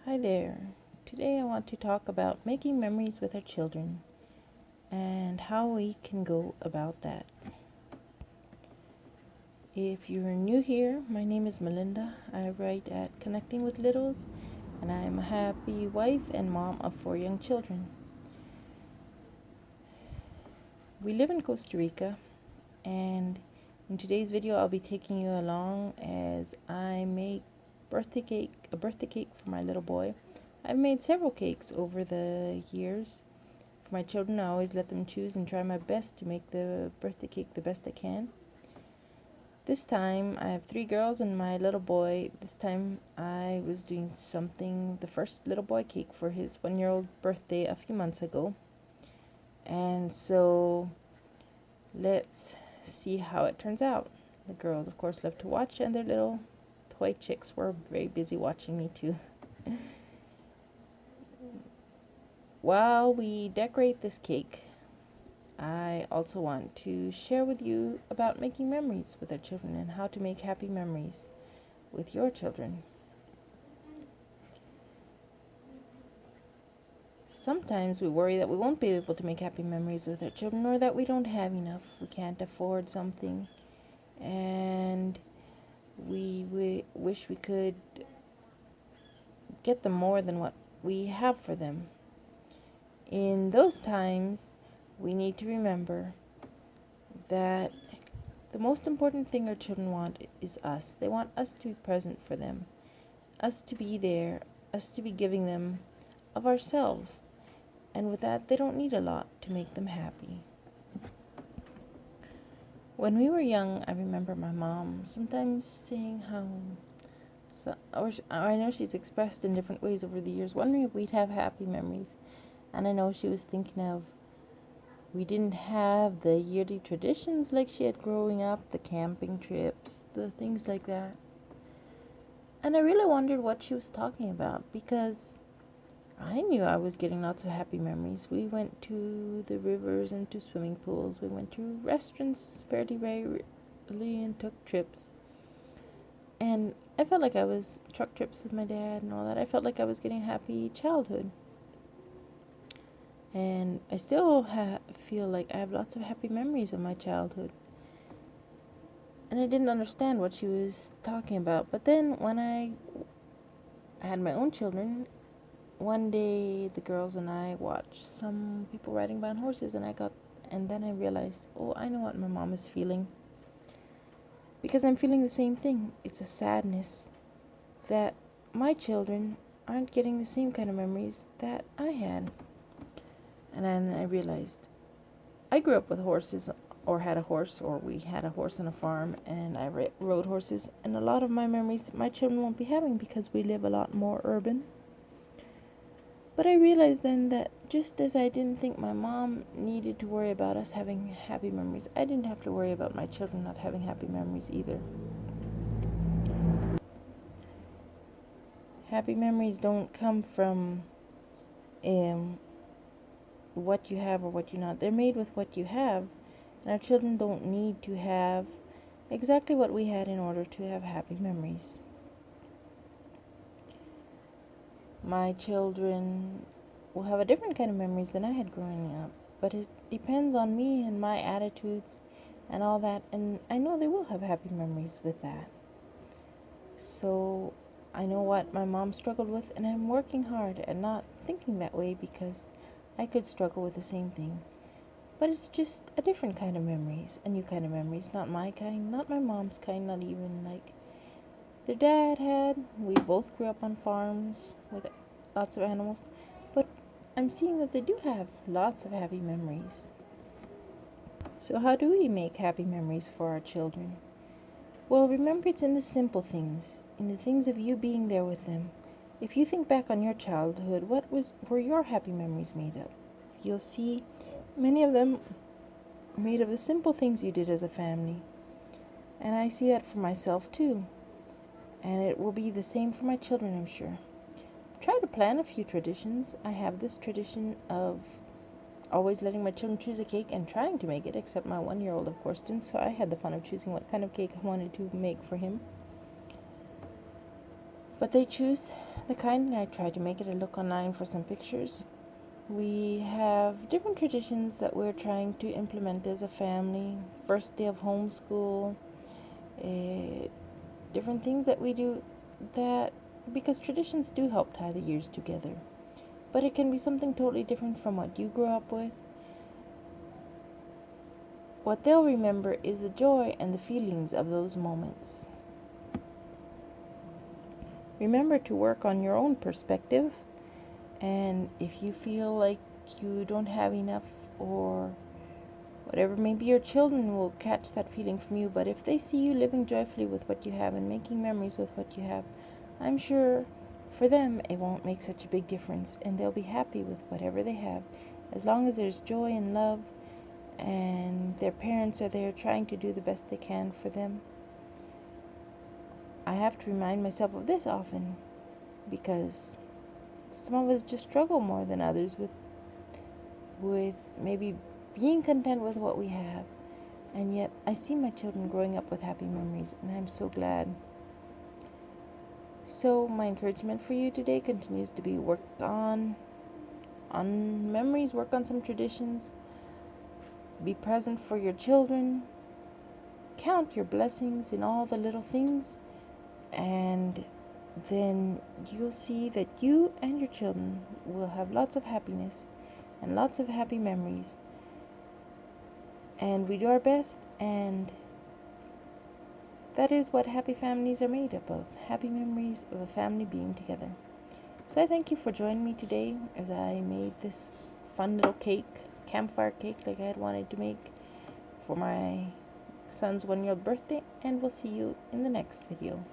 Hi there. Today I want to talk about making memories with our children and how we can go about that. If you're new here, my name is Melinda. I write at Connecting with Littles and I am a happy wife and mom of 4 young children. We live in Costa Rica, and in today's video I'll be taking you along as I make a birthday cake for my little boy. I've made several cakes over the years. For my children, I always let them choose and try my best to make the birthday cake the best I can. This time, I have 3 girls and my little boy. This time, I was doing the first little boy cake for his 1-year-old birthday a few months ago. And so, let's see how it turns out. The girls, of course, love to watch, and their little toy chicks were very busy watching me too. While we decorate this cake, I also want to share with you about making memories with our children and how to make happy memories with your children. Sometimes we worry that we won't be able to make happy memories with our children, or that we don't have enough, we can't afford something, and we wish we could get them more than what we have for them. In those times, we need to remember that the most important thing our children want is us. They want us to be present for them, us to be there, us to be giving them of ourselves. And with that, they don't need a lot to make them happy. When we were young, I remember my mom sometimes saying how, I know she's expressed in different ways over the years, wondering if we'd have happy memories. And I know she was thinking of, we didn't have the yearly traditions like she had growing up, the camping trips, the things like that. And I really wondered what she was talking about, because I knew I was getting lots of happy memories. We went to the rivers and to swimming pools. We went to restaurants fairly regularly and took trips. And I felt like I was truck trips with my dad and all that. I felt like I was getting a happy childhood. And I still feel like I have lots of happy memories of my childhood. And I didn't understand what she was talking about. But then when I had my own children, one day the girls and I watched some people riding by on horses, and then I realized, oh, I know what my mom is feeling. Because I'm feeling the same thing. It's a sadness that my children aren't getting the same kind of memories that I had. And then I realized I grew up with horses, or had a horse, or we had a horse on a farm, and I rode horses. And a lot of my memories my children won't be having because we live a lot more urban. But I realized then that just as I didn't think my mom needed to worry about us having happy memories, I didn't have to worry about my children not having happy memories either. Happy memories don't come from um, what you have or what you're not. They're made with what you have. And our children don't need to have exactly what we had in order to have happy memories. My children will have a different kind of memories than I had growing up, but it depends on me and my attitudes and all that, and I know they will have happy memories with that. So I know what my mom struggled with, and I'm working hard at not thinking that way, because I could struggle with the same thing. But it's just a different kind of memories, a new kind of memories, not my kind, not my mom's kind, not even like their dad had. We both grew up on farms with lots of animals, but I'm seeing that they do have lots of happy memories. So, how do we make happy memories for our children? Well, remember, it's in the simple things, in the things of you being there with them. If you think back on your childhood, were your happy memories made of? You'll see many of them made of the simple things you did as a family. And I see that for myself too. And it will be the same for my children, I'm sure. Try to plan a few traditions. I have this tradition of always letting my children choose a cake and trying to make it, except my 1-year-old, of course, didn't, so I had the fun of choosing what kind of cake I wanted to make for him. But they choose the kind, and I tried to make it. I look online for some pictures. We have different traditions that we're trying to implement as a family. First day of homeschool, uh, different things that we do that, because traditions do help tie the years together. But it can be something totally different from what you grew up with. What they'll remember is the joy and the feelings of those moments. Remember to work on your own perspective, and if you feel like you don't have enough or whatever, maybe your children will catch that feeling from you. But if they see you living joyfully with what you have and making memories with what you have, I'm sure for them it won't make such a big difference, and they'll be happy with whatever they have, as long as there's joy and love and their parents are there trying to do the best they can for them. I have to remind myself of this often, because some of us just struggle more than others with maybe being content with what we have. And yet I see my children growing up with happy memories, and I'm so glad. So my encouragement for you today continues to be work on memories, work on some traditions, be present for your children, count your blessings in all the little things, and then you'll see that you and your children will have lots of happiness and lots of happy memories. And we do our best, and that is what happy families are made up of, happy memories of a family being together. So I thank you for joining me today as I made this fun little cake, campfire cake, like I had wanted to make for my son's 1-year-old birthday, and we'll see you in the next video.